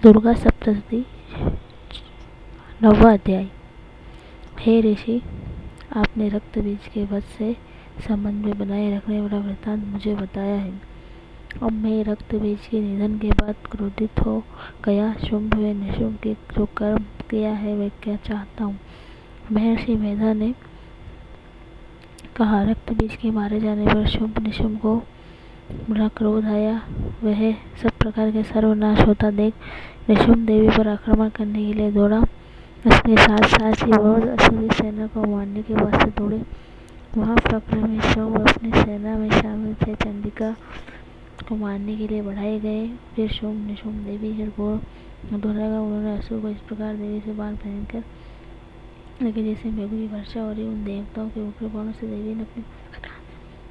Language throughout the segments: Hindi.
दुर्गा सप्तशती 9वां अध्याय। हे ऋषि, आपने रक्त बीज के वध से संबंध में बनाए रखने वाला वृत्तांत मुझे बताया है। अब मैं रक्त बीज के निधन के बाद क्रोधित हो गया शुंभ व निशुंभ के जो कर्म किया है वह क्या चाहता हूँ। महर्षि मेधा ने कहा, रक्त बीज के मारे जाने पर शुंभ निशुंभ को बड़ा क्रोध आया। वह सब प्रकार के सर्वनाश होता देख निशुंभ देवी पर आक्रमण करने के लिए दौड़ा। उसके साथ साथ ही बहुत असुरी सेना को मारने के वास्ते दौड़े। वहाँ पराक्रमी शुंभ अपनी सेना में शामिल थे। चंडिका को मारने के लिए बढ़ाए गए। फिर शुंभ निशुंभ देवी के घोर दोहराएगा। उन्होंने असुर को इस प्रकार देवी से बाण पहनकर लेकिन जैसे मेघ वर्षा हो रही उन देवताओं के उग्र बाणों से देवी ने अपनी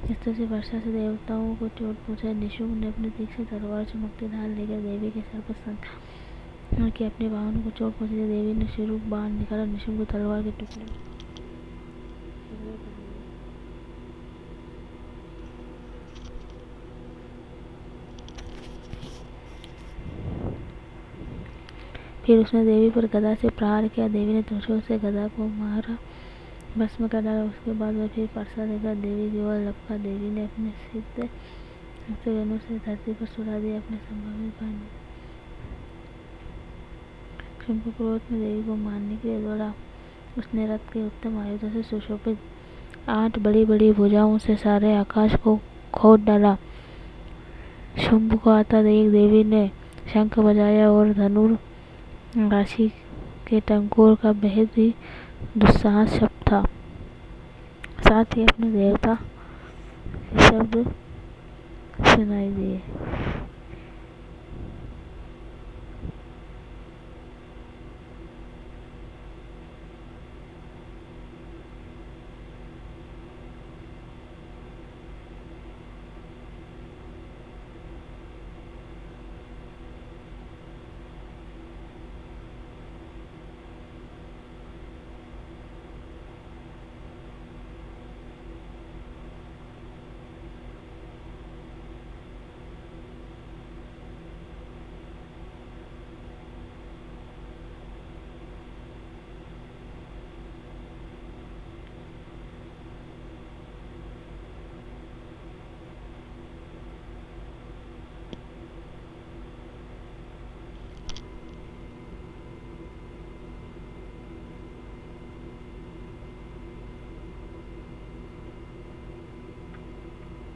इस तरह से वर्षा से देवताओं को चोट पहुंचाई। निशुंभ ने अपनी तीक्ष्ण तलवार चमकती ढाल लेकर देवी के सर पर संचार कि अपने वाहनों को चोट पहुंची। देवी ने शुरू बाण निकाला, निशुंभ को तलवार के टुकड़े फिर उसने देवी पर गदा से प्रहार किया। देवी ने त्रिशूल से गदा को मारा, भस्म कर डाला। उसके बाद वह फिर परसा देकर देवी की ओर लपका। देवी ने अपने सिद्ध वेणु से धरती पर सुला दिया। अपने संभावित भाई शुंभ क्रोध में देवी को मारने के लिए दौड़ा। उसने रथ के उत्तम आयुधों से सुशोभित 8 बड़ी बड़ी भुजाओं से सारे आकाश को खोद डाला। शुंभ को आता देख देवी ने शंख बजाया और धनुर राशि के टंकोर का बेहद ही दुस्साहस शब्द था। साथ ही अपने देवता के शब्द सुनाई दिए।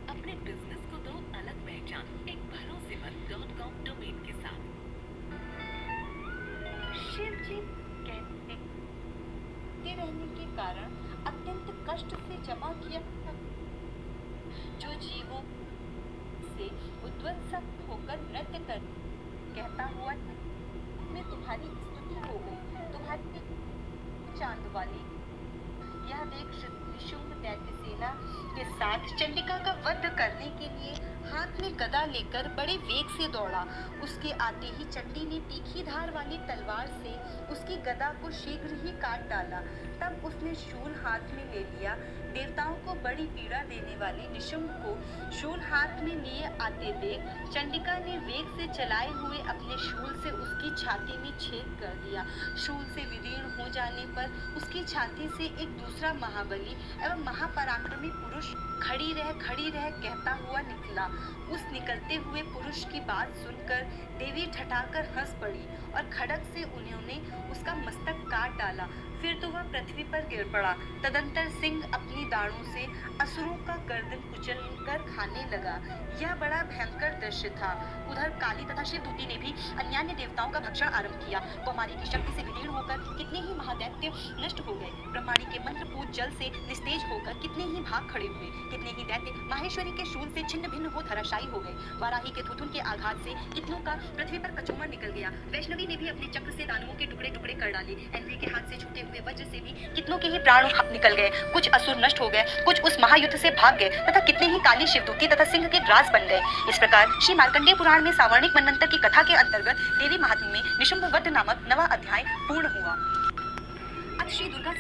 अपने बिजनेस को दो अलग पहचान, एक भरोसेमंद.com डोमेन के साथ। शिव जी कहते रहने के कारण अत्यंत कष्ट से जमा किया जो जीवों से उद्वत्सक होकर नृत्य कर कहता हुआ मैं तुम्हारी स्तुति हो गई, तुम्हारी चांद वाली। यह देख निशुंभ दैत्य सेना के साथ चंडिका का वध करने के लिए हाथ में गदा लेकर बड़े वेग से दौड़ा। उसके आते ही चंडी ने तीखी धार वाली तलवार से उसकी गदा को शीघ्र ही काट डाला। तब उसने शूल हाथ में ले लिया। देवताओं को बड़ी पीड़ा देने वाले निशुंभ को शूल हाथ में लिए आते देख चंडिका ने वेग से चलाए हुए अपने शूल से उसकी छाती में छेद कर दिया। शूल से विदीर्ण हो जाने पर उसकी छाती से एक दूसरा महाबली एवं महापराक्रमी पुरुष खड़ी रह कहता हुआ निकला। उस निकलते हुए पुरुष की बात सुनकर देवी ठठाकर हंस पड़ी और खड्ग से उन्होंने उसका मस्तक काट डाला। फिर तो वह पृथ्वी पर गिर पड़ा। तदंतर सिंह अपनी दाढ़ों से असुरों का गर्दन कुचल कर खाने लगा। यह बड़ा भयंकर दृश्य था। उधर काली तथा शिवदूती ने भी अन्यान्य देवताओं का भक्षण आरंभ किया। कुमारी की शक्ति से विदीर्ण होकर कितने ही महादैत्य नष्ट हो गए। ब्रह्माणी के मंत्रपूत जल से निस्तेज होकर कितने ही भाग खड़े हुए। कितने ही दैत्य माहेश्वरी के शूल से छिन्न भिन्न हो धराशायी हो गए। वाराही के थुथुन के आघात से कितनों का पृथ्वी पर कचूमर निकल गया। वैष्णवी ने भी अपने चक्र से दानवों के टुकड़े टुकड़े कर डाले। इंद्री के हाथ से छूटे हुए वज्र से भी कितनों के ही प्राण निकल गए। कुछ असुर नष्ट हो गए, कुछ उस महायुद्ध से भाग गए तथा कितने ही काली शिवदूती तथा सिंह के ग्रास बन गए। इस प्रकार श्री मार्कंडेय पुराण में सावर्णिक मनवंतर की कथा के अंतर्गत देवी महात्म्य में निशुंभ वध नामक 9वां अध्याय पूर्ण हुआ। अब श्री दुर्गा